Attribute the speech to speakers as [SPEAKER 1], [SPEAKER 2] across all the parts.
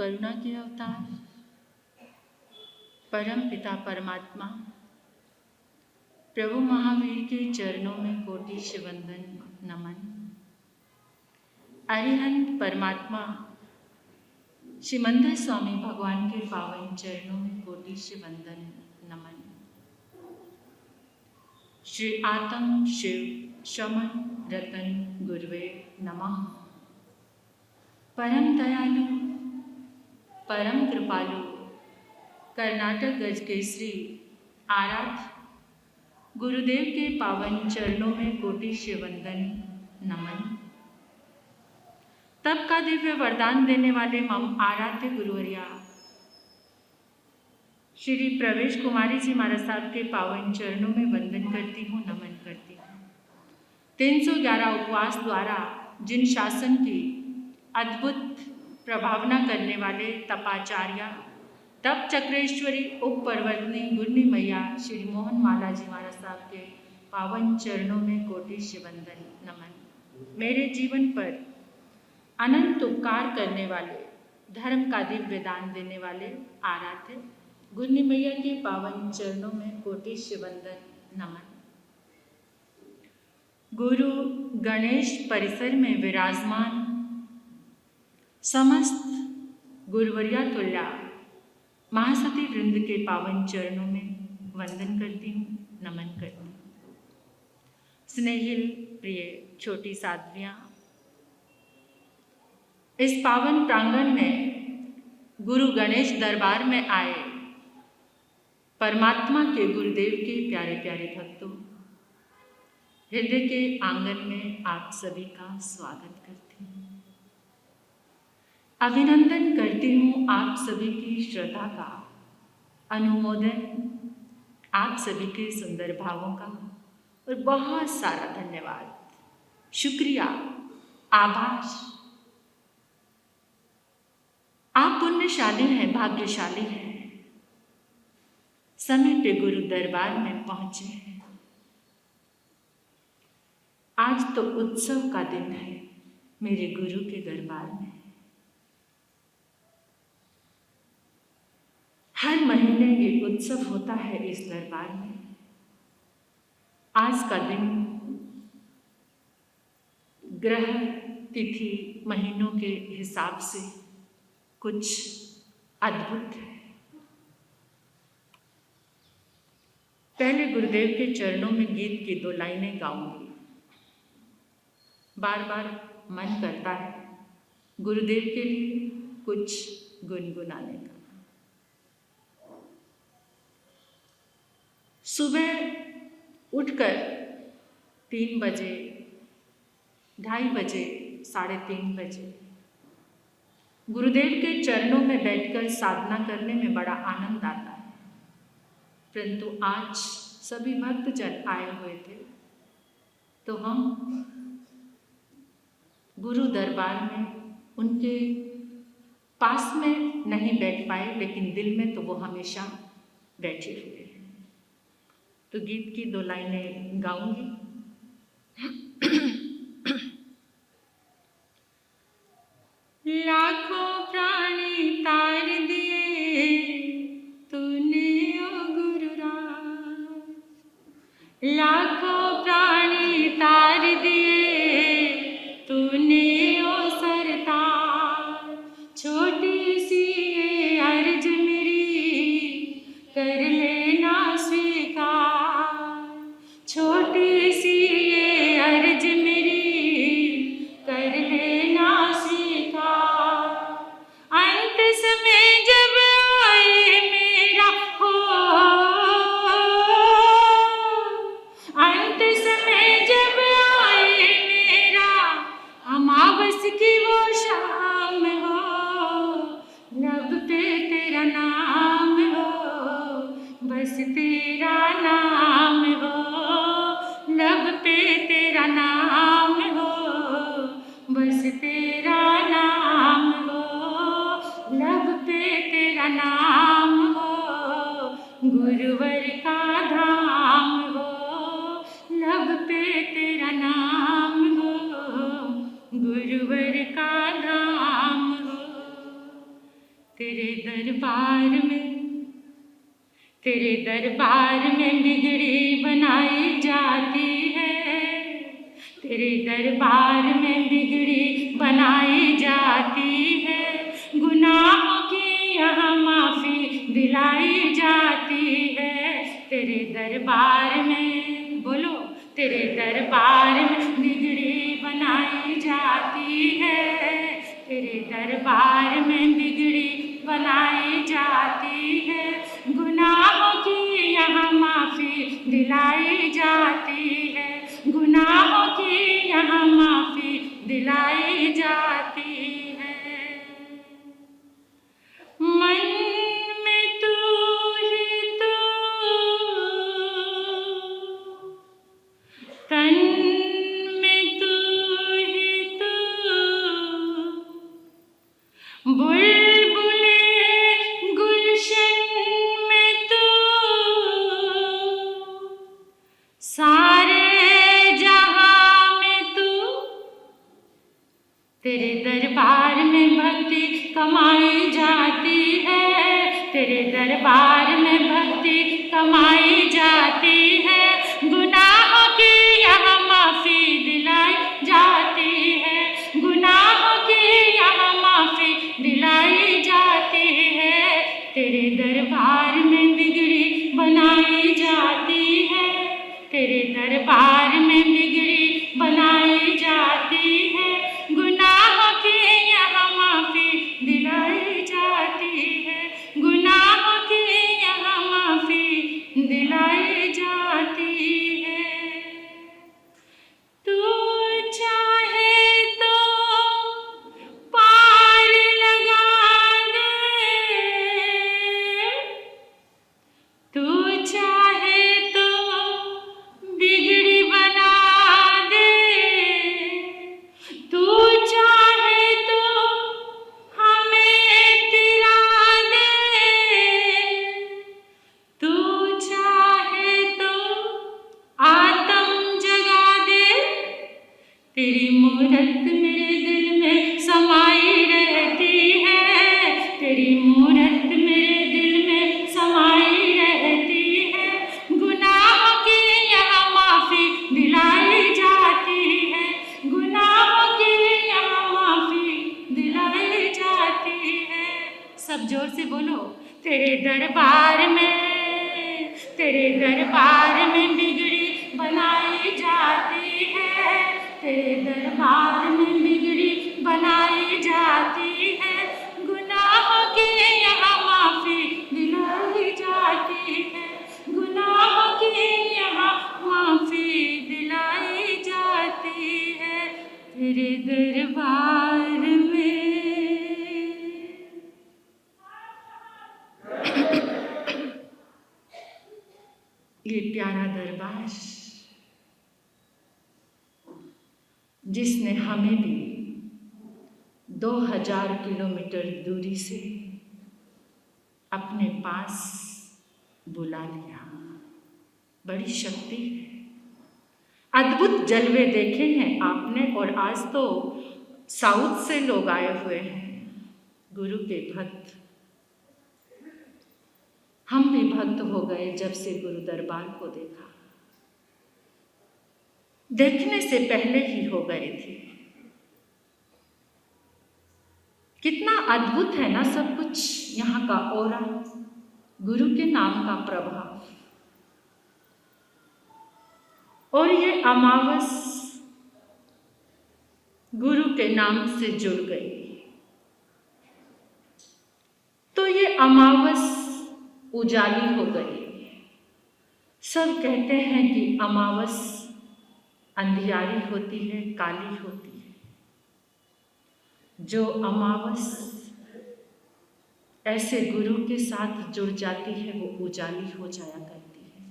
[SPEAKER 1] करुणा के अवतार परम पिता परमात्मा प्रभु महावीर के चरणों में कोटि वंदन नमन। अरिहंत परमात्मा श्रीमंदिर स्वामी भगवान के पावन चरणों में कोटि वंदन नमन। श्री आत्म शिव शमन रतन गुरुवे नमः। परम दयालु परम कृपालु कर्नाटक गज केसरी आराध्य गुरुदेव के पावन चरणों में कोटि वंदन नमन। तब का दिव्य वरदान देने वाले मम आराध्य गुरुवर्या श्री प्रवेश कुमारी जी महाराज साहब के पावन चरणों में वंदन करती हूँ, नमन करती हूँ। 311 उपवास द्वारा जिन शासन की अद्भुत प्रभावना करने वाले तपाचार्य तप चक्रेश्वरी उप पर्वतनी गुरनी मैया श्री मोहन माला जी महाराज साहब के पावन चरणों में कोटि वंदन नमन। मेरे जीवन पर अनंत उपकार करने वाले धर्म का दिव्य दान देने वाले आराध्य गुरनी मैया के पावन चरणों में कोटि वंदन नमन। गुरु गणेश परिसर में विराजमान समस्त गुरुवर्या तुल्या महासती वृंद के पावन चरणों में वंदन करती हूँ, नमन करती हूँ। स्नेहिल प्रिय छोटी साध्वियाँ, इस पावन प्रांगण में गुरु गणेश दरबार में आए परमात्मा के गुरुदेव के प्यारे प्यारे भक्तों, हृदय के आंगन में आप सभी का स्वागत करती हूँ। अभिनंदन करती हूँ आप सभी की श्रद्धा का, अनुमोदन आप सभी के सुंदर भावों का और बहुत सारा धन्यवाद, शुक्रिया, आभार। आप पुण्यशाली हैं, भाग्यशाली हैं, समय पे गुरु दरबार में पहुंचे हैं। आज तो उत्सव का दिन है मेरे गुरु के दरबार में। हर महीने ये उत्सव होता है इस दरबार में। आज का दिन ग्रह तिथि महीनों के हिसाब से कुछ अद्भुत है। पहले गुरुदेव के चरणों में गीत की 2 लाइनें गाऊंगी। बार बार मन करता है गुरुदेव के लिए कुछ गुनगुनाने का। सुबह उठकर 3 बजे, 2:30 बजे, 3:30 बजे गुरुदेव के चरणों में बैठकर साधना करने में बड़ा आनंद आता है। परंतु आज सभी भक्तजन आए हुए थे तो हम गुरु दरबार में उनके पास में नहीं बैठ पाए, लेकिन दिल में तो वो हमेशा बैठे हुए हैं। तो गीत की 2 लाइनें गाऊंगी। लाखों प्राणी तार दिए तूने ओ गुरुराज, लाखों प्राणी तार दिए तूने ओ सरताज। छोटी सी ये अर्ज मेरी कर लेना स्वीकार, छोटी सी ये अर्ज मेरी कर लेना स्वीकार। अंत समय जब आए मेरा हो, अंत समय जब तेरे दरबार में बिगड़ी बनाई जाती है, तेरे दरबार में बिगड़ी बनाई जाती है, गुनाहों की यहाँ माफ़ी दिलाई जाती है। तेरे दरबार में बोलो, तेरे दरबार में बिगड़ी बनाई जाती है, तेरे दरबार में बिगड़ी बनाई जाती है, गुनाहों की यहाँ माफ़ी दिलाई जाती है, गुनाहों की यहाँ माफ़ी दिलाई जाती है। मन में तू ही तू, तन में तू ही तू, बुलबुले गुलशन में तू, सारे जहां में तू। तेरे दरबार में भक्ति कमाई जाती है, तेरे दरबार में भक्ति कमाई जाती है, गुनाहों की यहाँ माफ़ी दिलाई जाती है, गुनाहों की यहाँ माफ़ी दिलाई जाती है। तेरे दरबार में बिगड़ी बनाई जाती है, तेरे दरबार में बिगड़ी बनाई जाती है, गुनाहों की यहाँ माफ़ी दिलाई जाती है, गुनाहों की यहाँ माफ़ी दिलाई जाती है। तू चाहे तो पार लगा दे, तू चाहे तो बिगड़ी बना दे, तू चाहे तो हमें तिला दे, तू चाहे तो आत्म जगा दे, तेरी मूरत मेरे दिल में समाई रहती है, तेरी मूरत मेरे दिल में समाई रहती है, गुनाहों की यहाँ माफ़ी दिलाई जाती है, गुनाहों की यहाँ माफ़ी दिलाई जाती है। सब जोर से बोलो, तेरे दरबार में बिगड़ी बनाई जाती है, तेरे दरबार में बिगड़ी बनाई जाती है, गुनाहों की यहाँ माफ़ी दिलाई जाती है, गुनाहों की यहाँ माफ़ी दिलाई जाती है। तेरे दरबार में ये प्यारा दरबार जिसने हमें भी 2000 किलोमीटर दूरी से अपने पास बुला लिया, बड़ी शक्ति है। अद्भुत जलवे देखे हैं आपने, और आज तो साउथ से लोग आए हुए हैं गुरु के भक्त। हम भी भक्त हो गए जब से गुरु दरबार को देखा, देखने से पहले ही हो गए थे। कितना अद्भुत है ना सब कुछ, यहाँ का ऑरा, गुरु के नाम का प्रभाव। और ये अमावस गुरु के नाम से जुड़ गई, तो ये अमावस उजाली हो गई। सब कहते हैं कि अमावस अंधियारी होती है, काली होती है। जो अमावस ऐसे गुरु के साथ जुड़ जाती है वो उजाली हो जाया करती है।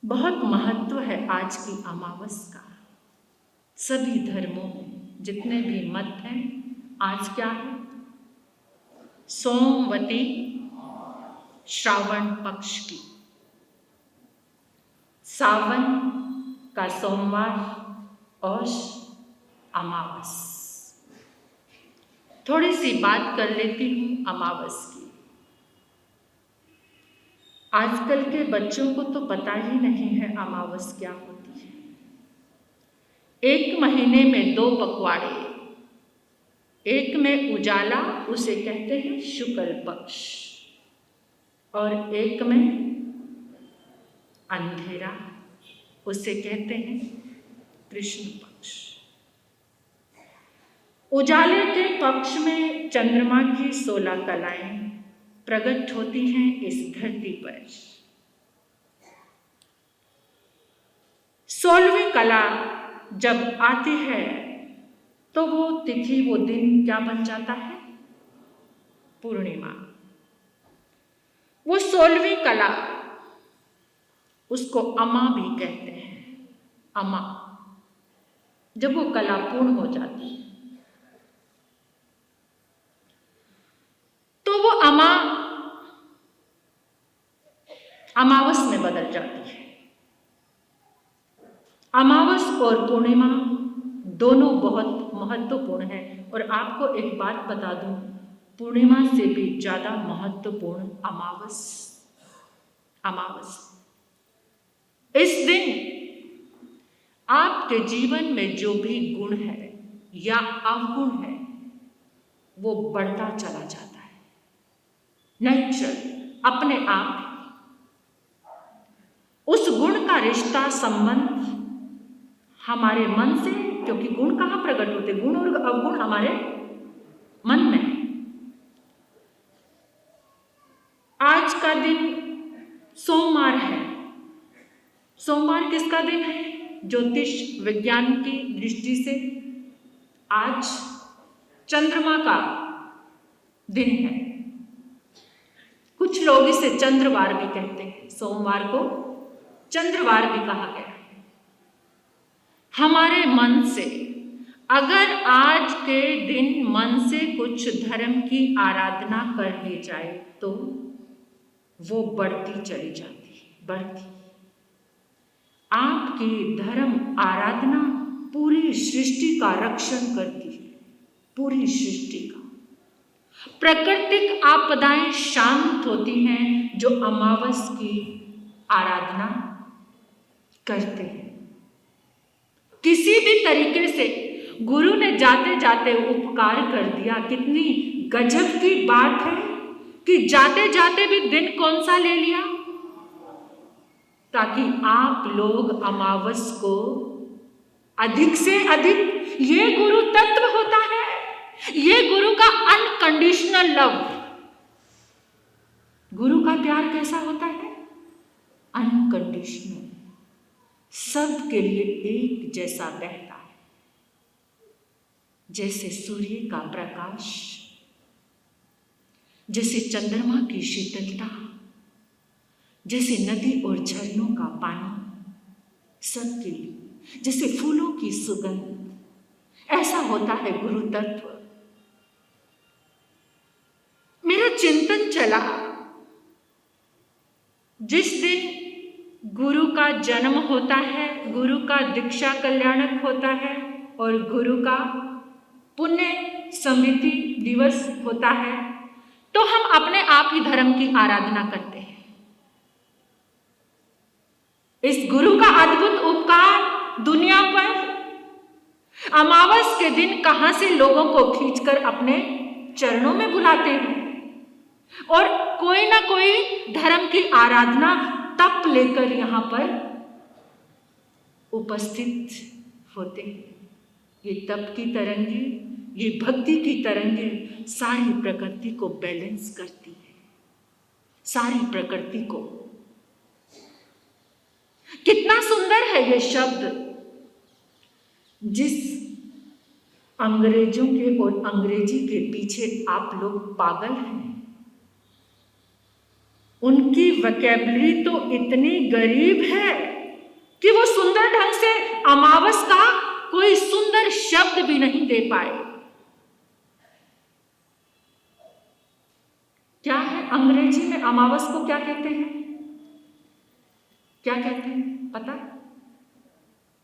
[SPEAKER 1] बहुत महत्व है आज की अमावस का। सभी धर्मों में जितने भी मत हैं, आज क्या है? सोमवती श्रावण पक्ष की, सावन का सोमवार और अमावस। थोड़ी सी बात कर लेती हूँ अमावस की। आजकल के बच्चों को तो पता ही नहीं है अमावस क्या होती है। 1 महीने में 2 पखवाड़े, एक में उजाला, उसे कहते हैं शुक्ल पक्ष, और एक में अंधेरा, उसे कहते हैं कृष्ण पक्ष। उजाले के पक्ष में चंद्रमा की 16 कलाएं प्रकट होती हैं इस धरती पर। 16वीं कला जब आती है तो वो तिथि, वो दिन क्या बन जाता है? पूर्णिमा। वो 16वीं कला, उसको अमा भी कहते हैं। अमा, जब वो कला पूर्ण हो जाती है तो वो अमा अमावस में बदल जाती है। अमावस और पूर्णिमा दोनों बहुत महत्वपूर्ण हैं, और आपको एक बात बता दूं, पूर्णिमा से भी ज्यादा महत्वपूर्ण अमावस। इस दिन आपके जीवन में जो भी गुण है या अवगुण है वो बढ़ता चला जाता है, नेचुरल, अपने आप। उस गुण का रिश्ता, संबंध हमारे मन से, क्योंकि गुण कहाँ प्रकट होते? गुण और अवगुण हमारे मन में। आज का दिन सोमवार है। सोमवार किसका दिन है? ज्योतिष विज्ञान की दृष्टि से आज चंद्रमा का दिन है। कुछ लोग इसे चंद्रवार भी कहते हैं। सोमवार को चंद्रवार भी कहा गया है। हमारे मन से अगर आज के दिन मन से कुछ धर्म की आराधना कर ली जाए तो वो बढ़ती चली जाती है, बढ़ती। आपकी धर्म आराधना पूरी सृष्टि का रक्षण करती है, पूरी सृष्टि का। प्राकृतिक आपदाएं शांत होती हैं जो अमावस की आराधना करते हैं। किसी भी तरीके से गुरु ने जाते जाते उपकार कर दिया। कितनी गजब की बात है कि जाते जाते भी दिन कौन सा ले लिया, ताकि आप लोग अमावस को अधिक से अधिक, ये गुरु तत्व होता है, ये गुरु का अनकंडीशनल लव। गुरु का प्यार कैसा होता है? अनकंडीशनल, सब के लिए एक जैसा बहता है, जैसे सूर्य का प्रकाश, जैसे चंद्रमा की शीतलता, जैसे नदी और झरनों का पानी, सबके लिए, जैसे फूलों की सुगंध, ऐसा होता है गुरु तत्व। मेरा चिंतन चला, जिस दिन गुरु का जन्म होता है, गुरु का दीक्षा कल्याणक होता है और गुरु का पुण्य स्मृति दिवस होता है, तो हम अपने आप ही धर्म की आराधना करते हैं। इस गुरु का अद्भुत उपकार दुनिया पर अमावस के दिन कहां से लोगों को खींचकर अपने चरणों में बुलाते हैं, और कोई ना कोई धर्म की आराधना तप लेकर यहां पर उपस्थित होते हैं। ये तप की तरंगे, ये भक्ति की तरंगे सारी प्रकृति को बैलेंस करती है, सारी प्रकृति को। कितना सुंदर है ये शब्द, जिस अंग्रेजों के और अंग्रेजी के पीछे आप लोग पागल हैं, उनकी वोकैबुलरी तो इतनी गरीब है कि वो सुंदर ढंग से अमावस का कोई सुंदर शब्द भी नहीं दे पाए। क्या है अंग्रेजी में अमावस को? क्या कहते हैं? क्या कहते हैं पता?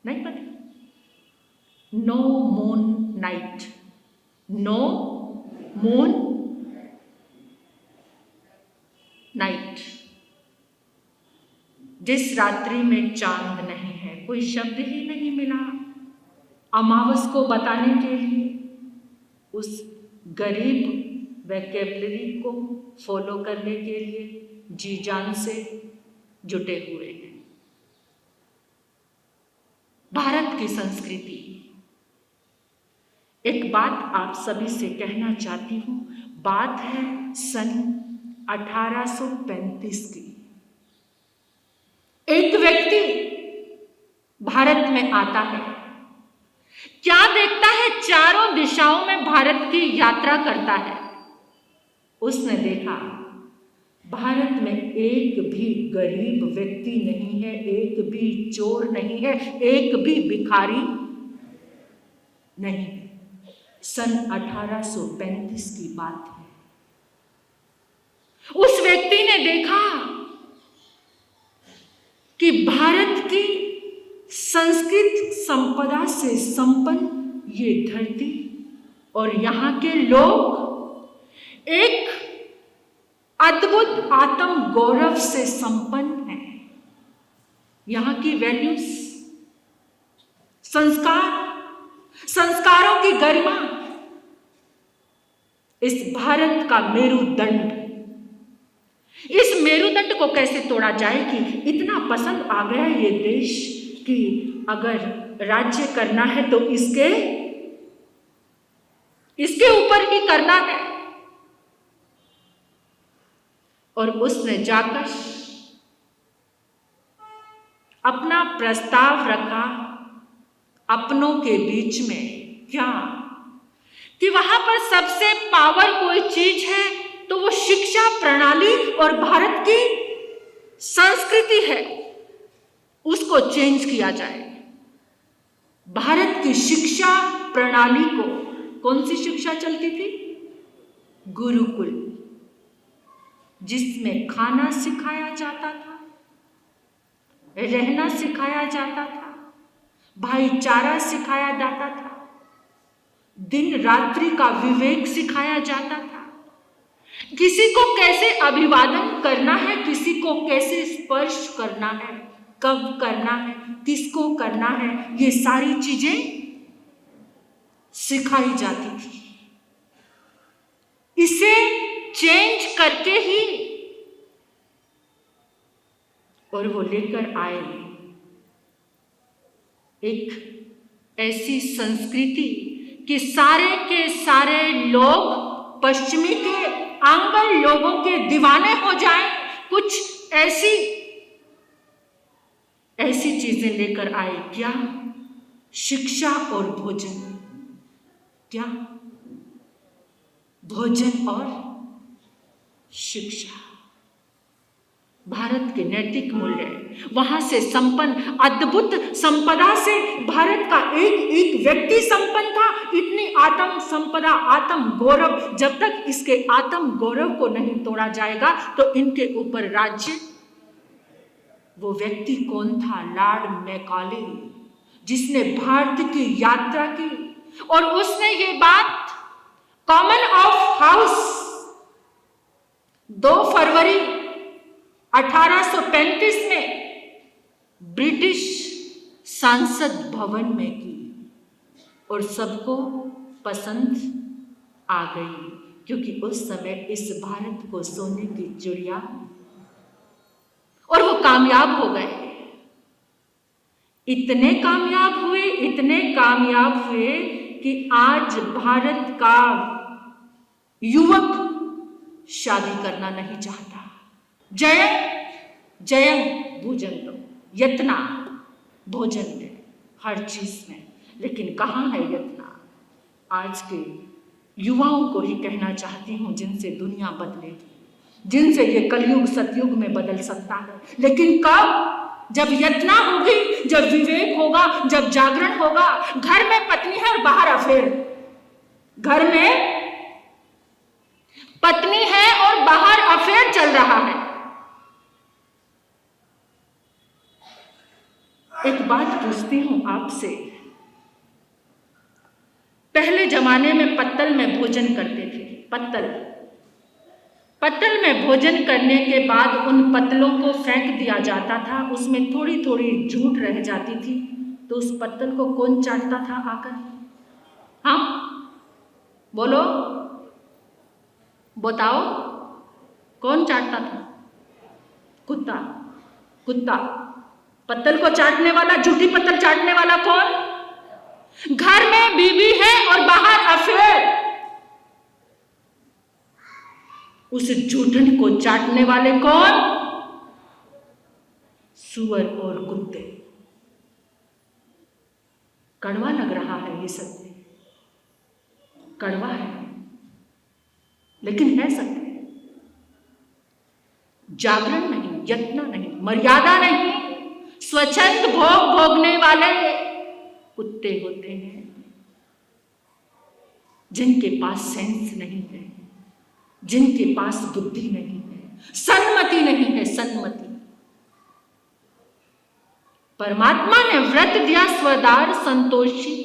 [SPEAKER 1] नहीं पता? No moon night, no moon night, जिस रात्रि में चांद नहीं है, कोई शब्द ही नहीं मिला अमावस को बताने के लिए। उस गरीब वोकैबुलरी को फॉलो करने के लिए जी जान से जुटे हुए हैं। भारत की संस्कृति, एक बात आप सभी से कहना चाहती हूं, बात है सन 1835 की। एक व्यक्ति भारत में आता है, क्या देखता है? चारों दिशाओं में भारत की यात्रा करता है। उसने देखा भारत में एक भी गरीब व्यक्ति नहीं है, एक भी चोर नहीं है, एक भी भिखारी नहीं है। सन 1835 की बात है। उस व्यक्ति ने देखा कि भारत की संस्कृत संपदा से संपन्न ये धरती और यहाँ के लोग एक अद्भुत आत्म गौरव से संपन्न है। यहाँ की वैल्यूज, संस्कारों की गरिमा, इस भारत का मेरुदंड, इस मेरुदंड को कैसे तोड़ा जाए कि इतना पसंद आ गया ये देश कि अगर राज्य करना है तो इसके ऊपर ही करना है। और उसने जाकर अपना प्रस्ताव रखा अपनों के बीच में, क्या कि वहां पर सबसे पावर कोई चीज है तो वो शिक्षा प्रणाली और भारत की संस्कृति है, उसको चेंज किया जाए। भारत की शिक्षा प्रणाली को, कौन सी शिक्षा चलती थी? गुरुकुल, जिसमें खाना सिखाया जाता था, रहना सिखाया जाता था, भाईचारा सिखाया जाता था, दिन रात्रि का विवेक सिखाया जाता था, किसी को कैसे अभिवादन करना है, किसी को कैसे स्पर्श करना है, कब करना है, किसको करना है, ये सारी चीजें सिखाई जाती थी। इसे चेंज करके ही और वो लेकर आए एक ऐसी संस्कृति कि सारे के सारे लोग पश्चिमी के आंगल लोगों के दीवाने हो जाएं। कुछ ऐसी चीजें लेकर आए, क्या? शिक्षा और भोजन, क्या? भोजन और शिक्षा, भारत के नैतिक मूल्य, वहां से संपन्न अद्भुत संपदा से भारत का एक एक व्यक्ति संपन्न था। इतनी आत्म संपदा, आत्म गौरव, जब तक इसके आत्म गौरव को नहीं तोड़ा जाएगा तो इनके ऊपर राज्य। वो व्यक्ति कौन था? लॉर्ड मैकाले, जिसने भारत की यात्रा की और उसने ये बात कॉमन ऑफ हाउस 2 फरवरी 1835 में ब्रिटिश संसद भवन में की और सबको पसंद आ गई, क्योंकि उस समय इस भारत को सोने की चिड़िया, और वो कामयाब हो गए। इतने कामयाब हुए कि आज भारत का युवक शादी करना नहीं चाहता। जयं भोजन दो, यत्ना भोजन दे, हर चीज में, लेकिन कहाँ है यत्ना? आज के युवाओं को ही कहना चाहती हूँ, जिनसे दुनिया बदलेगी, जिनसे ये कलयुग सतयुग में बदल सकता है, लेकिन कब? जब यत्ना होगी, जब विवेक होगा, जब जागरण होगा। घर में पत्नी है और बाहर अफेयर, घर में पत्नी है और बाहर अफेयर चल रहा है। एक बात पूछती हूं आपसे, पहले जमाने में पत्तल में भोजन करते थे, पत्तल। पत्तल में भोजन करने के बाद उन पत्तलों को फेंक दिया जाता था, उसमें थोड़ी थोड़ी जूठ रह जाती थी, तो उस पत्तल को कौन चाटता था आकर? हाँ बोलो, बताओ, कौन चाटता था? कुत्ता। कुत्ता। पत्तल को चाटने वाला, झूठी पत्तल चाटने वाला कौन? घर में बीवी है और बाहर अफेयर, उस झूठन को चाटने वाले कौन? सुअर और कुत्ते। कड़वा लग रहा है ये सत्य, कड़वा है, लेकिन है सत्य। जागरण नहीं, यत्न नहीं, मर्यादा नहीं, स्वच्छंद भोग भोगने वाले कुत्ते होते हैं जिनके पास सेंस नहीं है, जिनके पास बुद्धि नहीं है, सन्मति नहीं है, सन्मति। परमात्मा ने व्रत दिया स्वदार संतोषी,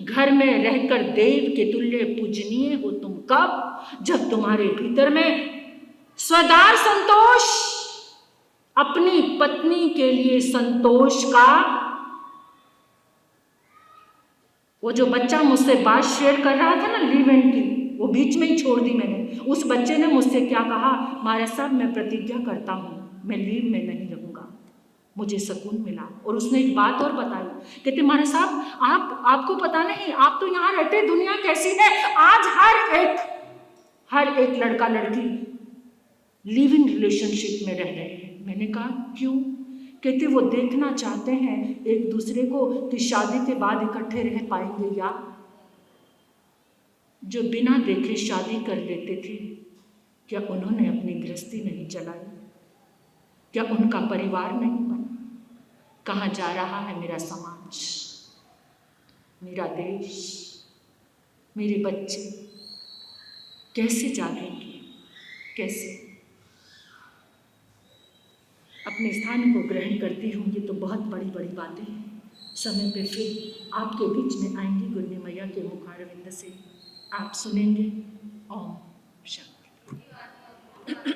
[SPEAKER 1] घर में रहकर देव के तुल्य पूजनीय हो तुम। कब? जब तुम्हारे भीतर में स्वदार संतोष, अपनी पत्नी के लिए संतोष का, वो जो बच्चा मुझसे बात शेयर कर रहा था ना लिव इन की, वो बीच में ही छोड़ दी मैंने। उस बच्चे ने मुझसे क्या कहा? महाराज साहब मैं प्रतिज्ञा करता हूँ मैं लीव में नहीं रहूँगा, मुझे सुकून मिला। और उसने एक बात और बताई, कहते महाराज साहब आपको पता नहीं, आप तो यहाँ रहते, दुनिया कैसी है, आज हर एक लड़का लड़की लिव इन रिलेशनशिप में रह रहे हैं। मैंने कहा क्यों? कहते वो देखना चाहते हैं एक दूसरे को कि शादी के बाद इकट्ठे रह पाएंगे या। जो बिना देखे शादी कर लेते थे, क्या उन्होंने अपनी गृहस्थी नहीं चलाई? क्या उनका परिवार नहीं बना? कहाँ जा रहा है मेरा समाज, मेरा देश, मेरे बच्चे? कैसे जागेंगे? कैसे? अपने स्थान को ग्रहण करती हूँ। ये तो बहुत बड़ी बड़ी बातें हैं। समय पे फिर आपके बीच में आएंगी गुरनी मैया के मुखारविंद से, आप सुनेंगे। ओम शांति।